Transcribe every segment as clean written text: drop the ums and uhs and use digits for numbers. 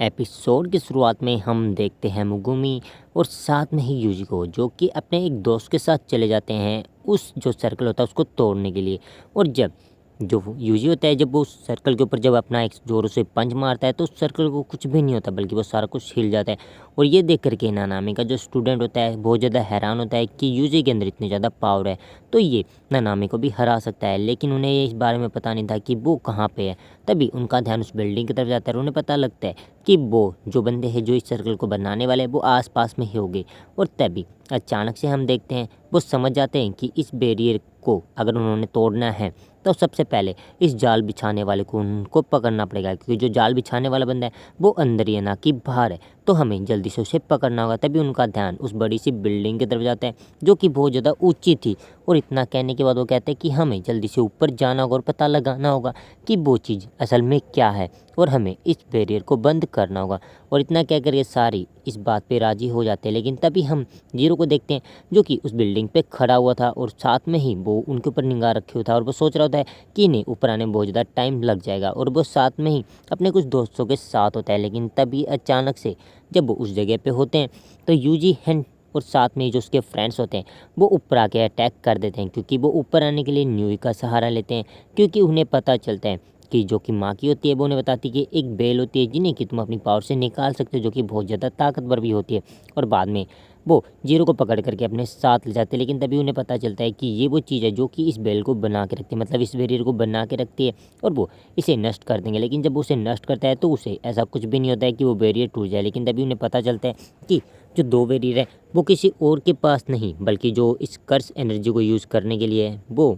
Episode की शुरुआत में हम देखते हैं मुगुमी और साथ में ही यूजी को, जो कि अपने एक दोस्त के साथ चले जाते हैं उस जो सर्कल होता है उसको तोड़ने के लिए। और जब जो यूजी होता है, जब वो उस सर्कल के ऊपर जब अपना एक ज़ोरों से पंच मारता है तो उस सर्कल को कुछ भी नहीं होता, बल्कि वो सारा कुछ हिल जाता है। और ये देख करके नानामी का जो स्टूडेंट होता है बहुत ज़्यादा हैरान होता है कि यूजी के अंदर इतनी ज़्यादा पावर है तो ये नानामी को भी हरा सकता है। लेकिन उन्हें ये इस बारे में पता नहीं था कि वो कहाँ पे है। तभी उनका ध्यान उस बिल्डिंग की तरफ जाता है और उन्हें पता लगता है कि वो जो बंदे हैं जो इस सर्कल को बनाने वाले हैं वो आसपास में ही होंगे। और तभी अचानक से हम देखते हैं वो समझ जाते हैं कि इस बैरियर को अगर उन्होंने तोड़ना है तो सबसे पहले इस जाल बिछाने वाले को उनको पकड़ना पड़ेगा, क्योंकि जो जाल बिछाने वाला बंदा है वो अंदर ही है ना कि बाहर है। तो हमें जल्दी से उसे पकड़ना होगा। तभी उनका ध्यान उस बड़ी सी बिल्डिंग की तरफ जाता है जो कि बहुत ज़्यादा ऊंची थी। और इतना कहने के बाद वो कहते हैं कि हमें जल्दी से ऊपर जाना होगा और पता लगाना होगा कि वो चीज़ असल में क्या है और हमें इस बैरियर को बंद करना होगा। और इतना कह कर ये सारी इस बात पे राज़ी हो जाते हैं। लेकिन तभी हम जीरो को देखते हैं जो कि उस बिल्डिंग पे खड़ा हुआ था और साथ में ही वो उनके ऊपर निगाह रखे हुआ था और वो सोच रहा होता है कि इन्हें ऊपर आने में बहुत ज़्यादा टाइम लग जाएगा। और वो साथ में ही अपने कुछ दोस्तों के साथ होता है। लेकिन तभी अचानक से जब वो उस जगह पे होते हैं तो यूजी हैंड और साथ में जो उसके फ्रेंड्स होते हैं वो ऊपर आके अटैक कर देते हैं, क्योंकि वो ऊपर आने के लिए न्यूई का सहारा लेते हैं। क्योंकि उन्हें पता चलता है कि जो कि माँ की होती है वो उन्हें बताती है कि एक बेल होती है जिन्हें कि तुम अपनी पावर से निकाल सकते हो, जो कि बहुत ज़्यादा ताकतवर भी होती है। और बाद में वो जीरो को पकड़ करके अपने साथ ले जाते हैं। लेकिन तभी उन्हें पता चलता है कि ये वो चीज़ है जो कि इस बेल को बना के रखती है, मतलब इस बैरियर को बना के रखती है और वो इसे नष्ट कर देंगे। लेकिन जब वो उसे नष्ट करता है तो उसे ऐसा कुछ भी नहीं होता है कि वो बैरियर टूट जाए। लेकिन तभी उन्हें पता चलता है कि जो दो बैरियर है वो किसी और के पास नहीं, बल्कि जो इस कर्स एनर्जी को यूज़ करने के लिए है वो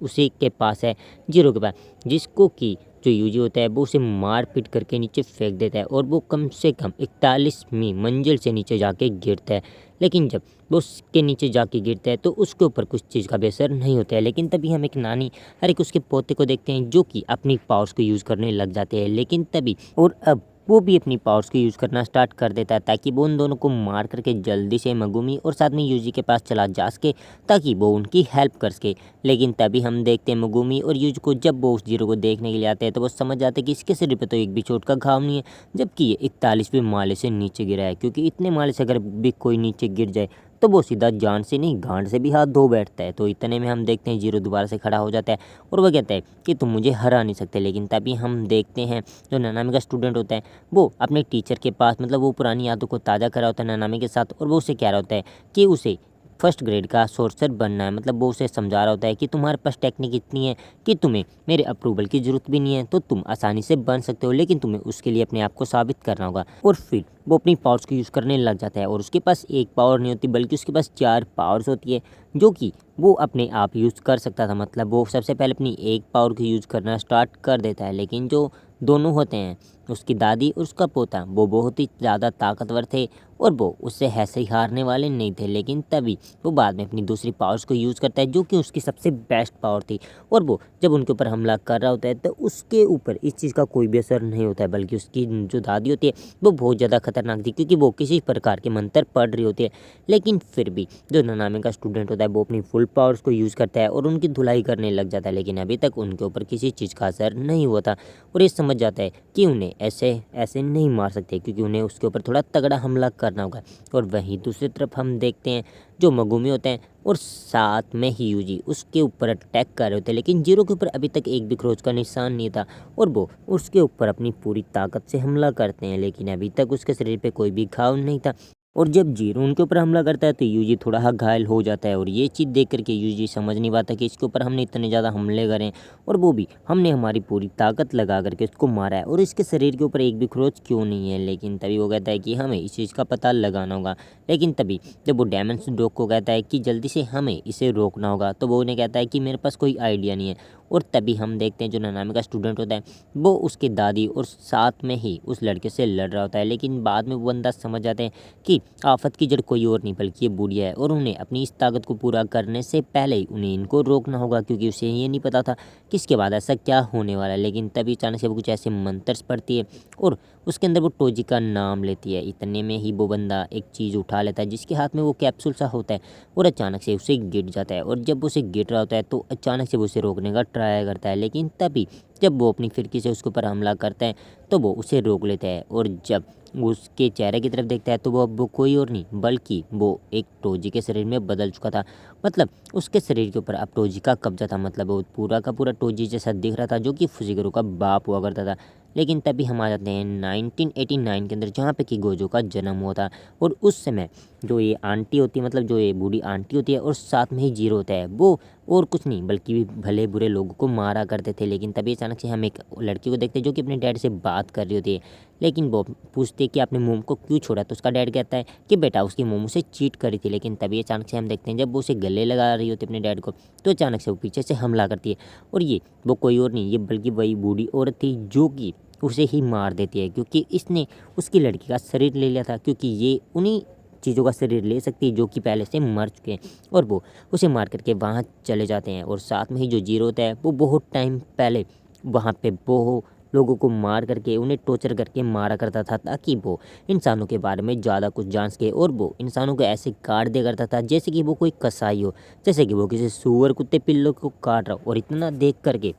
उसी के पास है, जीरो के पास। जिसको कि जो यूजी होता है वो उसे मार पीट करके नीचे फेंक देता है और वो कम से कम 41वीं मंजिल से नीचे जाके गिरता है। लेकिन जब वो उसके नीचे जाके गिरता है तो उसके ऊपर कुछ चीज़ का भी असर नहीं होता है। लेकिन तभी हम एक नानी हर एक उसके पोते को देखते हैं जो कि अपनी पावर्स को यूज़ करने लग जाते हैं। लेकिन तभी और अब वो भी अपनी पावर्स को यूज़ करना स्टार्ट कर देता है ताकि वो उन दोनों को मार करके जल्दी से मगुमी और साथ में यूजी के पास चला जा सके ताकि वो उनकी हेल्प कर सके। लेकिन तभी हम देखते हैं मुगुमी और यूजी को, जब वो उस जीरो को देखने के लिए आते हैं तो वो समझ जाते हैं कि इसके सिर पे तो एक भी चोट का घाव नहीं है, जबकि ये 41वें माले से नीचे गिरा है। क्योंकि इतने माले से अगर भी कोई नीचे गिर जाए तो वो सीधा जान से नहीं गांड से भी हाथ धो बैठता है। तो इतने में हम देखते हैं जीरो दोबारा से खड़ा हो जाता है और वह कहता है कि तुम मुझे हरा नहीं सकते। लेकिन तभी हम देखते हैं जो नानामी का स्टूडेंट होता है वो अपने टीचर के पास, मतलब वो पुरानी यादों को ताज़ा करा होता है नानामी के साथ, और वो उसे कह रहा होता है कि उसे फर्स्ट ग्रेड का सोर्सर बनना है। मतलब वो उसे समझा रहा होता है कि तुम्हारे पास टेक्निक इतनी है कि तुम्हें मेरे अप्रूवल की ज़रूरत भी नहीं है, तो तुम आसानी से बन सकते हो, लेकिन तुम्हें उसके लिए अपने आप को साबित करना होगा। और फिर वो अपनी पावर्स को यूज़ करने लग जाता है और उसके पास एक पावर नहीं होती बल्कि उसके पास 4 पावर्स होती है जो कि वो अपने आप यूज़ कर सकता था। मतलब वो सबसे पहले अपनी एक पावर को यूज़ करना स्टार्ट कर देता है। लेकिन जो दोनों होते हैं उसकी दादी और उसका पोता वो बहुत ही ज़्यादा ताकतवर थे और वो उससे ऐसे ही हारने वाले नहीं थे। लेकिन तभी वो बाद में अपनी दूसरी पावर्स को यूज़ करता है जो कि उसकी सबसे बेस्ट पावर थी। और वो जब उनके ऊपर हमला कर रहा होता है तो उसके ऊपर इस चीज़ का कोई भी असर नहीं होता है, बल्कि उसकी जो दादी होती है वो बहुत ज़्यादा खतरनाक थी, क्योंकि वो किसी प्रकार के मंत्र पढ़ रही होती है। लेकिन फिर भी जो नानामी का स्टूडेंट होता है वो अपनी फुल पावर्स को यूज़ करता है और उनकी धुलाई करने लग जाता है। लेकिन अभी तक उनके ऊपर किसी चीज़ का असर नहीं हुआ था और ये समझ जाता है कि उन्हें ऐसे ऐसे नहीं मार सकते, क्योंकि उन्हें उसके ऊपर थोड़ा तगड़ा हमला करना होगा। और वहीं दूसरी तरफ हम देखते हैं जो मगुमी होते हैं और साथ में ही यूजी उसके ऊपर अटैक कर रहे होते हैं। लेकिन जीरो के ऊपर अभी तक एक भी खरोच का निशान नहीं था और वो उसके ऊपर अपनी पूरी ताकत से हमला करते हैं। लेकिन अभी तक उसके शरीर पे कोई भी घाव नहीं था। और जब जीरो उनके ऊपर हमला करता है तो यूजी थोड़ा घायल हो जाता है और ये चीज़ देख करके यूजी समझ नहीं पाता कि इसके ऊपर हमने इतने ज़्यादा हमले करें और वो भी हमने हमारी पूरी ताकत लगा करके उसको मारा है और इसके शरीर के ऊपर एक भी खरोच क्यों नहीं है। लेकिन तभी वो कहता है कि हमें इस चीज़ का पता लगाना होगा। लेकिन तभी जब वो डायमंड डॉग को कहता है कि जल्दी से हमें इसे रोकना होगा तो वो उन्हें कहता है कि मेरे पास कोई आइडिया नहीं है। और तभी हम देखते हैं जो नानामी का स्टूडेंट होता है वो उसकी दादी और साथ में ही उस लड़के से लड़ रहा होता है। लेकिन बाद में वो बंदा समझ जाते हैं कि आफत की जड़ कोई और नहीं बल्कि ये बुढ़िया है और उन्हें अपनी इस ताकत को पूरा करने से पहले ही उन्हें इनको रोकना होगा, क्योंकि उसे ये नहीं पता था कि इसके बाद ऐसा क्या होने वाला है। लेकिन तभी अचानक से वो कुछ ऐसे मंत्र पढ़ती है और उसके अंदर वो टोजी का नाम लेती है। इतने में ही वो बंदा एक चीज़ उठा लेता है जिसके हाथ में वो कैप्सूल सा होता है और अचानक से उसे गिर जाता है। और जब उसे गिर रहा होता है तो अचानक से वो उसे रोकने का ट्राई करता है। लेकिन तभी जब वो अपनी फिरकी से उसके ऊपर हमला करता है तो वो उसे रोक लेता है और जब वो उसके चेहरे की तरफ देखता है तो वो अब वो कोई और नहीं बल्कि वो एक टोजी के शरीर में बदल चुका था। मतलब उसके शरीर के ऊपर अब टोजी का कब्जा था। मतलब वो पूरा का पूरा टोजी जैसा दिख रहा था जो कि फुजिगुरु का बाप हुआ करता था। लेकिन तभी हम आ जाते हैं 1989 के अंदर जहाँ पे कि गोजो का जन्म हुआ था। और उस समय जो ये आंटी होती है, मतलब जो ये बूढ़ी आंटी होती है और साथ में ही जीरो होता है, वो और कुछ नहीं बल्कि भी भले बुरे लोगों को मारा करते थे। लेकिन तभी अचानक से हम एक लड़की को देखते हैं जो कि अपने डैड से बात कर रही होती है। लेकिन वो पूछते हैं कि आपने मोम को क्यों छोड़ा, तो उसका डैड कहता है कि बेटा उसकी मोम उसे चीट करी थी। लेकिन तभी अचानक से हम देखते हैं जब वो उसे गले लगा रही होती है अपने डैड को, तो अचानक से वो पीछे से हमला करती है। और ये वो कोई और नहीं, ये बल्कि वही बूढ़ी औरत थी जो कि उसे ही मार देती है, क्योंकि इसने उसकी लड़की का शरीर ले लिया था। क्योंकि ये उन्हीं चीज़ों का शरीर ले सकती है जो कि पहले से मर चुके हैं। और वो उसे मार करके वहाँ चले जाते हैं। और साथ में ही जो जीरो होता है वो बहुत टाइम पहले वहाँ पे वो लोगों को मार करके उन्हें टॉर्चर करके मारा करता था ताकि वो इंसानों के बारे में ज़्यादा कुछ जान सके। और वो इंसानों को ऐसे काट दिया करता था जैसे कि वो कोई कसाई हो, जैसे कि वो किसी सूअर कुत्ते पिल्लों को काट रहा हो। और इतना देख करके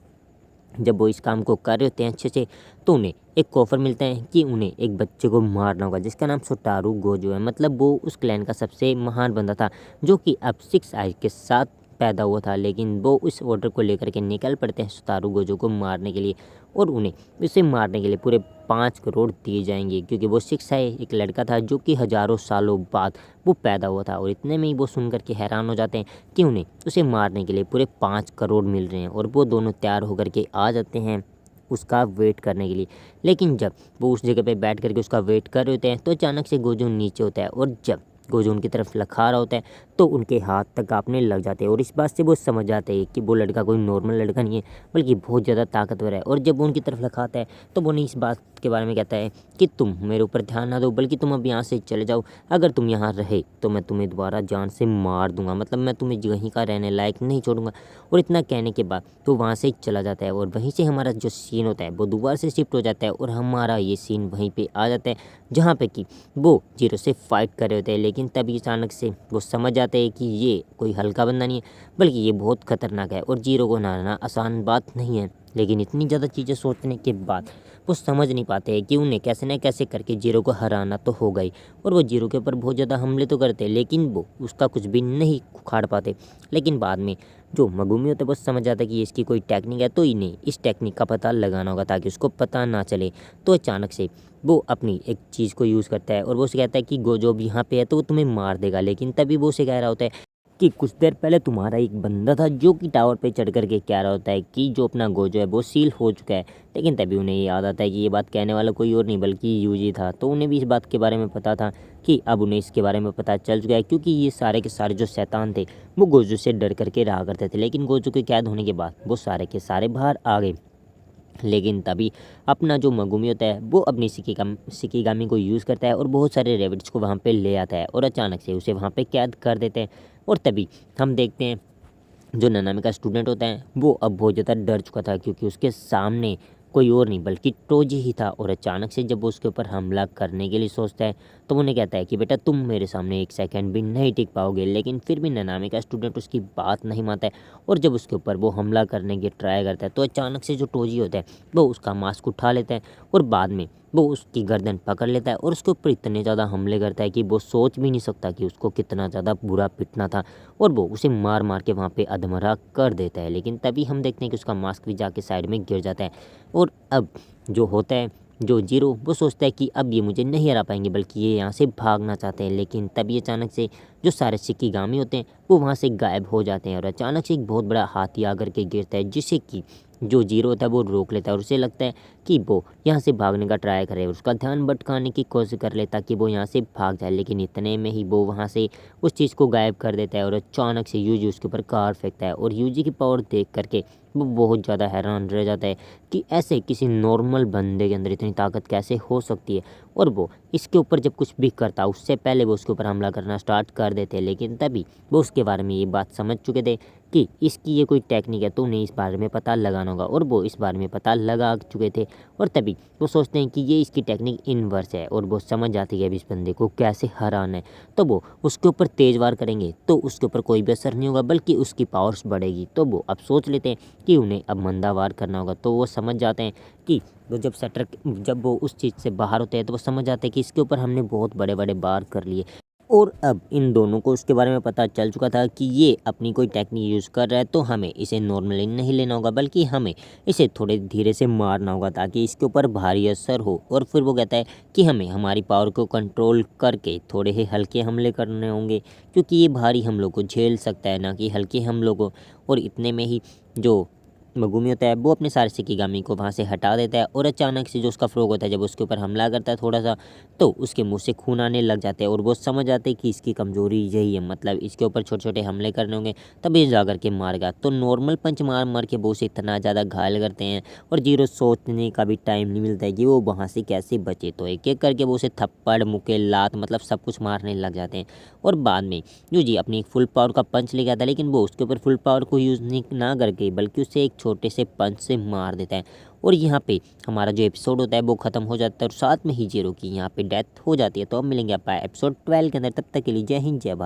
जब वो इस काम को कर रहे होते हैं अच्छे से, तो उन्हें एक ऑफर मिलता है कि उन्हें एक बच्चे को मारना होगा जिसका नाम सोटारू गोजो है। मतलब वो उस क्लैन का सबसे महान बंदा था जो कि अब 6 आई के साथ पैदा हुआ था। लेकिन वो उस ऑर्डर को लेकर के निकल पड़ते हैं सोटारू गोजो को मारने के लिए। और उन्हें उसे मारने के लिए पूरे 5 करोड़ दिए जाएंगे, क्योंकि वो 6 आई एक लड़का था जो कि हज़ारों सालों बाद वो पैदा हुआ था। और इतने में ही वो सुन करके हैरान हो जाते हैं कि उन्हें उसे मारने के लिए पूरे 5 करोड़ मिल रहे हैं। और वो दोनों तैयार होकर के आ जाते हैं उसका वेट करने के लिए। लेकिन जब वो उस जगह पे बैठ करके उसका वेट कर रहे होते हैं तो अचानक से गोजो नीचे होता है। और जब गोजो उनकी तरफ लखा रहा होता है तो उनके हाथ तक कांपने लग जाते हैं। और इस बात से वो समझ जाते हैं कि वो लड़का कोई नॉर्मल लड़का नहीं है बल्कि बहुत ज़्यादा ताकतवर है। और जब वो उनकी तरफ लखाता है तो वो नहीं इस बात के बारे में कहता है कि तुम मेरे ऊपर ध्यान ना दो बल्कि तुम अब यहाँ से चले जाओ। अगर तुम यहाँ रहे तो मैं तुम्हें दोबारा जान से मार दूंगा, मतलब मैं तुम्हें यहीं का रहने लायक नहीं छोड़ूंगा। और इतना कहने के बाद तो वहाँ से चला जाता है। और वहीं से हमारा जो सीन होता है वो दोबारा से शिफ्ट हो जाता है और हमारा ये सीन वहीं पे आ जाता है जहाँ पे कि वो जीरो से फाइट कर रहे होते हैं। लेकिन तभी अचानक से वो समझ जाते हैं कि ये कोई हल्का बंदा नहीं है बल्कि ये बहुत खतरनाक है और जीरो को हराना आसान बात नहीं है। लेकिन इतनी ज़्यादा चीज़ें सोचने के बाद वो समझ नहीं पाते हैं कि उन्हें कैसे न कैसे करके जीरो को हराना तो होगा ही। और वो जीरो के ऊपर बहुत ज़्यादा हमले तो करते हैं लेकिन वो उसका कुछ भी नहीं उखाड़ पाते। लेकिन बाद में जो मगुमी होता है वो समझ जाता है कि इसकी कोई टेक्निक है, तो इन्हें इस टेक्निक का पता लगाना होगा ताकि उसको पता ना चले। तो अचानक से वो अपनी एक चीज़ को यूज़ करता है और वो उसे कहता है कि गोजो अब यहाँ पे है तो वो तुम्हें मार देगा। लेकिन तभी वो उसे कह रहा होता है कि कुछ देर पहले तुम्हारा एक बंदा था जो कि टावर पे चढ़ करके कह रहा होता है कि जो अपना गोजो है वो सील हो चुका है। लेकिन तभी उन्हें ये याद आता है कि ये बात कहने वाला कोई और नहीं बल्कि यूजी था। तो उन्हें भी इस बात के बारे में पता था कि अब उन्हें इसके बारे में पता चल चुका है, क्योंकि ये सारे के सारे जो शैतान थे वो गोजो से डर करके रहा करते थे। लेकिन गोजो के कैद होने के बाद वो सारे के सारे बाहर आ गए। लेकिन तभी अपना जो मगुमी होता है वो अपनी सिकिगामी को यूज़ करता है और बहुत सारे रेबिट्स को वहाँ पे ले आता है और अचानक से उसे वहाँ पे कैद कर देते हैं। और तभी हम देखते हैं जो ननामी का स्टूडेंट होता है वो अब बहुत ज़्यादा डर चुका था, क्योंकि उसके सामने कोई और नहीं बल्कि टोजी ही था। और अचानक से जब वो उसके ऊपर हमला करने के लिए सोचता है तो उन्हें कहता है कि बेटा तुम मेरे सामने एक सेकंड भी नहीं टिक पाओगे। लेकिन फिर भी ननामी का स्टूडेंट उसकी बात नहीं मानता है और जब उसके ऊपर वो हमला करने की ट्राई करता है तो अचानक से जो टोजी होता है वो उसका मास्क उठा लेता है और बाद में वो उसकी गर्दन पकड़ लेता है और उसके ऊपर इतने ज़्यादा हमले करता है कि वो सोच भी नहीं सकता कि उसको कितना ज़्यादा बुरा पिटना था। और वो उसे मार मार के वहाँ पे अधमरा कर देता है। लेकिन तभी हम देखते हैं कि उसका मास्क भी जाके साइड में गिर जाता है। और अब जो होता है जो जीरो वो सोचता है कि अब ये मुझे नहीं हरा पाएंगे बल्कि ये यहाँ से भागना चाहते हैं। लेकिन तभी अचानक से जो सारे सिकिगामी होते हैं वो वहाँ से गायब हो जाते हैं और अचानक से एक बहुत बड़ा हाथी आकर के गिरता है, जिससे कि जो जीरो होता है वो रोक लेता है और उसे लगता है कि वो यहाँ से भागने का ट्राई करे और उसका ध्यान भटकाने की कोशिश कर लेता कि वो यहाँ से भाग जाए। लेकिन इतने में ही वो वहाँ से उस चीज़ को गायब कर देता है और अचानक से यूजी उसके ऊपर कार फेंकता है। और यूजी की पावर देख करके वो बहुत ज़्यादा हैरान रह जाता है कि ऐसे किसी नॉर्मल बंदे के अंदर इतनी ताकत कैसे हो सकती है। और वो इसके ऊपर जब कुछ भी करता उससे पहले वो उसके ऊपर हमला करना स्टार्ट कर देते। लेकिन तभी वो उसके बारे में ये बात समझ चुके थे कि इसकी ये कोई टेक्निक है, तो उन्हें इस बारे में पता लगाना होगा और वो इस बारे में पता लगा चुके थे। और तभी वो सोचते हैं कि ये इसकी टेक्निक इनवर्स है और वो समझ जाती है अब इस बंदे को कैसे हराना है। तो वो उसके ऊपर तेज़ वार करेंगे तो उसके ऊपर कोई भी असर नहीं होगा, बल्कि उसकी पावर्स बढ़ेगी। तो वो अब सोच लेते हैं कि उन्हें अब मंदा वार करना होगा। तो वो समझ जाते हैं कि वो जब वो उस चीज़ से बाहर होते हैं तो वो समझ जाते हैं कि इसके ऊपर हमने बहुत बड़े बड़े वार कर लिए। और अब इन दोनों को उसके बारे में पता चल चुका था कि ये अपनी कोई टेक्निक यूज़ कर रहा है, तो हमें इसे नॉर्मली नहीं लेना होगा, बल्कि हमें इसे थोड़े धीरे से मारना होगा ताकि इसके ऊपर भारी असर हो। और फिर वो कहता है कि हमें हमारी पावर को कंट्रोल करके थोड़े ही हल्के हमले करने होंगे, क्योंकि ये भारी हमलों को झेल सकता है, ना कि हल्के हमलों को। और इतने में ही जो मगुमी होता है वो अपने सारे शिकिगामी को वहाँ से हटा देता है और अचानक से जो उसका फ्रॉग होता है जब उसके ऊपर हमला करता है थोड़ा सा, तो उसके मुंह से खून आने लग जाते हैं। और वो समझ जाते हैं कि इसकी कमज़ोरी यही है, मतलब इसके ऊपर छोटे छोटे हमले करने होंगे तब ये जा कर के मारेगा। तो नॉर्मल पंच मार मार के वो उसे इतना ज़्यादा घायल करते हैं और जीरो सोचने का भी टाइम नहीं मिलता है कि वो वहाँ से कैसे बचे। तो एक एक करके वो उसे थप्पड़ मुक्के लात मतलब सब कुछ मारने लग जाते हैं। और बाद में यूजी अपनी फुल पावर का पंच ले गया था, लेकिन वो उसके ऊपर फुल पावर को यूज़ नहीं ना करके बल्कि उसे एक छोटे से पंच से मार देता है। और यहाँ पे हमारा जो एपिसोड होता है वो ख़त्म हो जाता है और साथ में ही जीरो की यहाँ पे डेथ हो जाती है। तो अब मिलेंगे आप एपिसोड 12 के अंदर, तब तक के लिए जय हिंद जय भारत।